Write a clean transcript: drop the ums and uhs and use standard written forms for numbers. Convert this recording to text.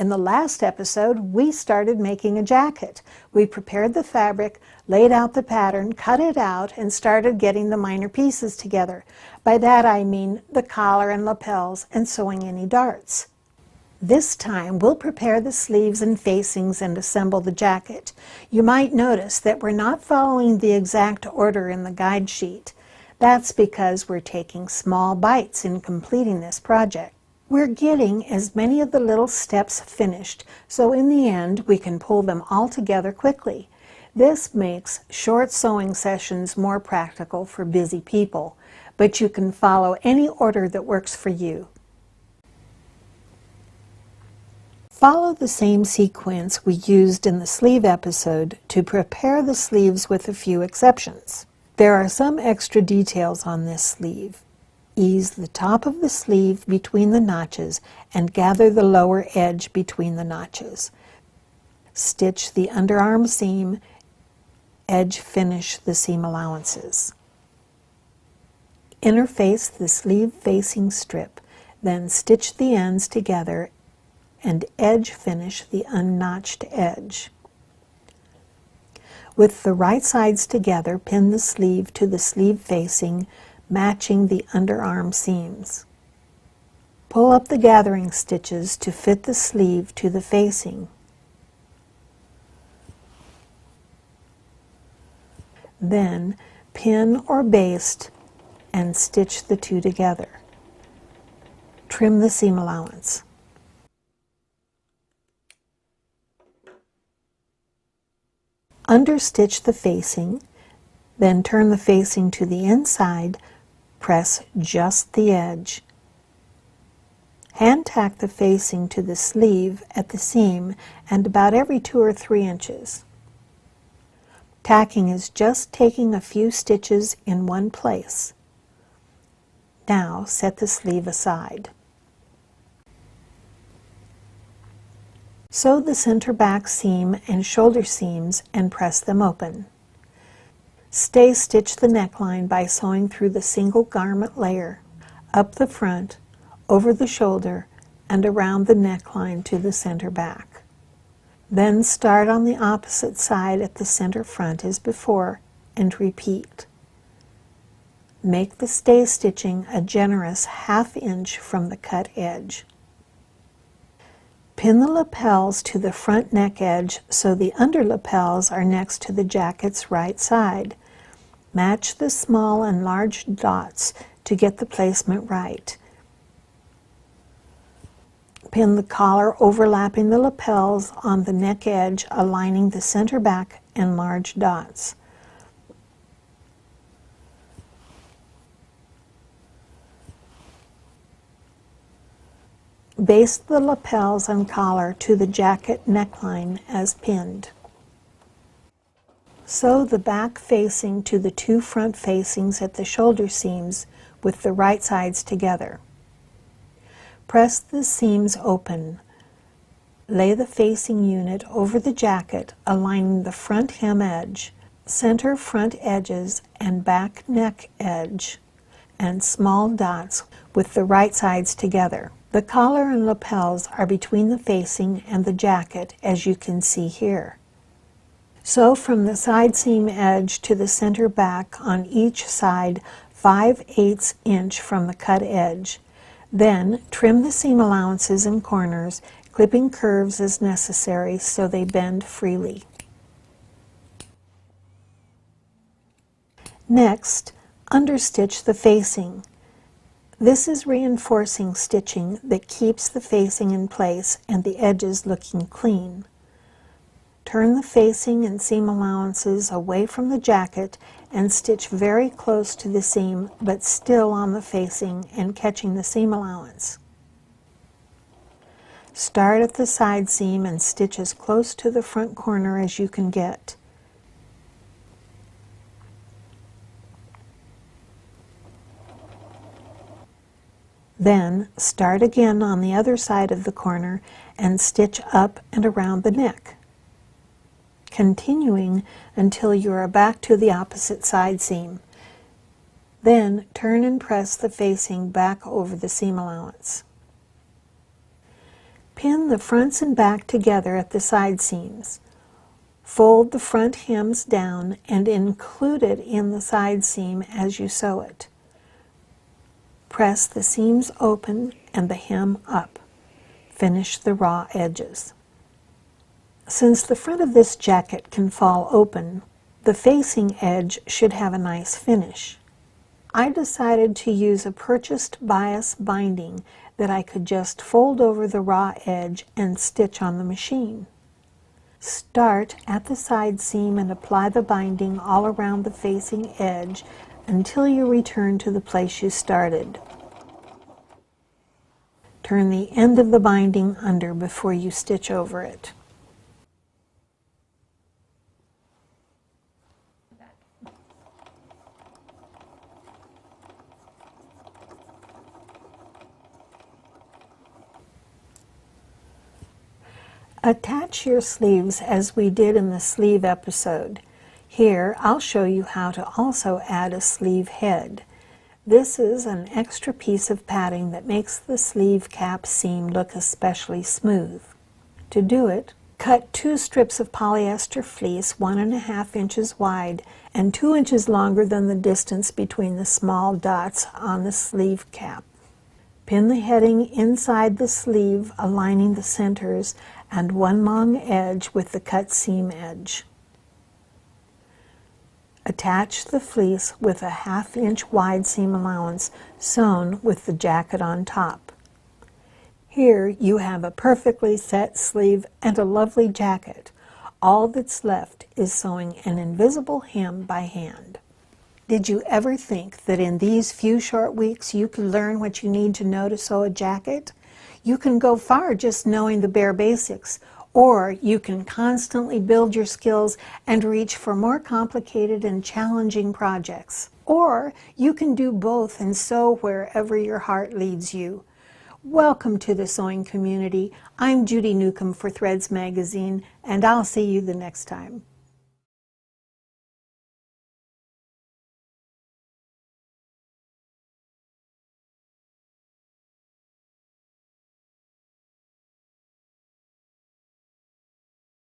In the last episode, we started making a jacket. We prepared the fabric, laid out the pattern, cut it out, and started getting the minor pieces together. By that I mean the collar and lapels and sewing any darts. This time we'll prepare the sleeves and facings and assemble the jacket. You might notice that we're not following the exact order in the guide sheet. That's because we're taking small bites in completing this project. We're getting as many of the little steps finished, so in the end we can pull them all together quickly. This makes short sewing sessions more practical for busy people, but you can follow any order that works for you. Follow the same sequence we used in the sleeve episode to prepare the sleeves with a few exceptions. There are some extra details on this sleeve. Ease the top of the sleeve between the notches and gather the lower edge between the notches. Stitch the underarm seam, edge finish the seam allowances. Interface the sleeve facing strip, then stitch the ends together and edge finish the unnotched edge. With the right sides together, pin the sleeve to the sleeve facing, matching the underarm seams. Pull up the gathering stitches to fit the sleeve to the facing. Then pin or baste and stitch the two together. Trim the seam allowance. Understitch the facing, then turn the facing to the inside, press just the edge. Hand tack the facing to the sleeve at the seam and about every 2 or 3 inches. Tacking is just taking a few stitches in one place. Now set the sleeve aside. Sew the center back seam and shoulder seams and press them open. Stay stitch the neckline by sewing through the single garment layer, up the front, over the shoulder, and around the neckline to the center back. Then start on the opposite side at the center front as before and repeat. Make the stay stitching a generous 1/2 inch from the cut edge. Pin the lapels to the front neck edge so the under lapels are next to the jacket's right side. Match the small and large dots to get the placement right. Pin the collar overlapping the lapels on the neck edge, aligning the center back and large dots. Baste the lapels and collar to the jacket neckline as pinned. Sew the back facing to the 2 front facings at the shoulder seams with the right sides together. Press the seams open. Lay the facing unit over the jacket, aligning the front hem edge, center front edges and back neck edge, and small dots with the right sides together. The collar and lapels are between the facing and the jacket, as you can see here. Sew from the side seam edge to the center back on each side 5/8 inch from the cut edge. Then trim the seam allowances and corners, clipping curves as necessary so they bend freely. Next, understitch the facing. This is reinforcing stitching that keeps the facing in place and the edges looking clean. Turn the facing and seam allowances away from the jacket and stitch very close to the seam but still on the facing and catching the seam allowance. Start at the side seam and stitch as close to the front corner as you can get. Then start again on the other side of the corner and stitch up and around the neck, continuing until you are back to the opposite side seam. Then turn and press the facing back over the seam allowance. Pin the fronts and back together at the side seams. Fold the front hems down and include it in the side seam as you sew it. Press the seams open and the hem up. Finish the raw edges. Since the front of this jacket can fall open, the facing edge should have a nice finish. I decided to use a purchased bias binding that I could just fold over the raw edge and stitch on the machine. Start at the side seam and apply the binding all around the facing edge until you return to the place you started. Turn the end of the binding under before you stitch over it. Attach your sleeves as we did in the sleeve episode. Here, I'll show you how to also add a sleeve head. This is an extra piece of padding that makes the sleeve cap seam look especially smooth. To do it, cut 2 strips of polyester fleece 1.5 inches wide and 2 inches longer than the distance between the small dots on the sleeve cap. Pin the heading inside the sleeve, aligning the centers and one long edge with the cut seam edge. Attach the fleece with a 1/2 inch wide seam allowance sewn with the jacket on top. Here you have a perfectly set sleeve and a lovely jacket. All that's left is sewing an invisible hem by hand. Did you ever think that in these few short weeks you could learn what you need to know to sew a jacket? You can go far just knowing the bare basics, or you can constantly build your skills and reach for more complicated and challenging projects. Or you can do both and sew wherever your heart leads you. Welcome to the sewing community. I'm Judy Newcomb for Threads Magazine, and I'll see you the next time.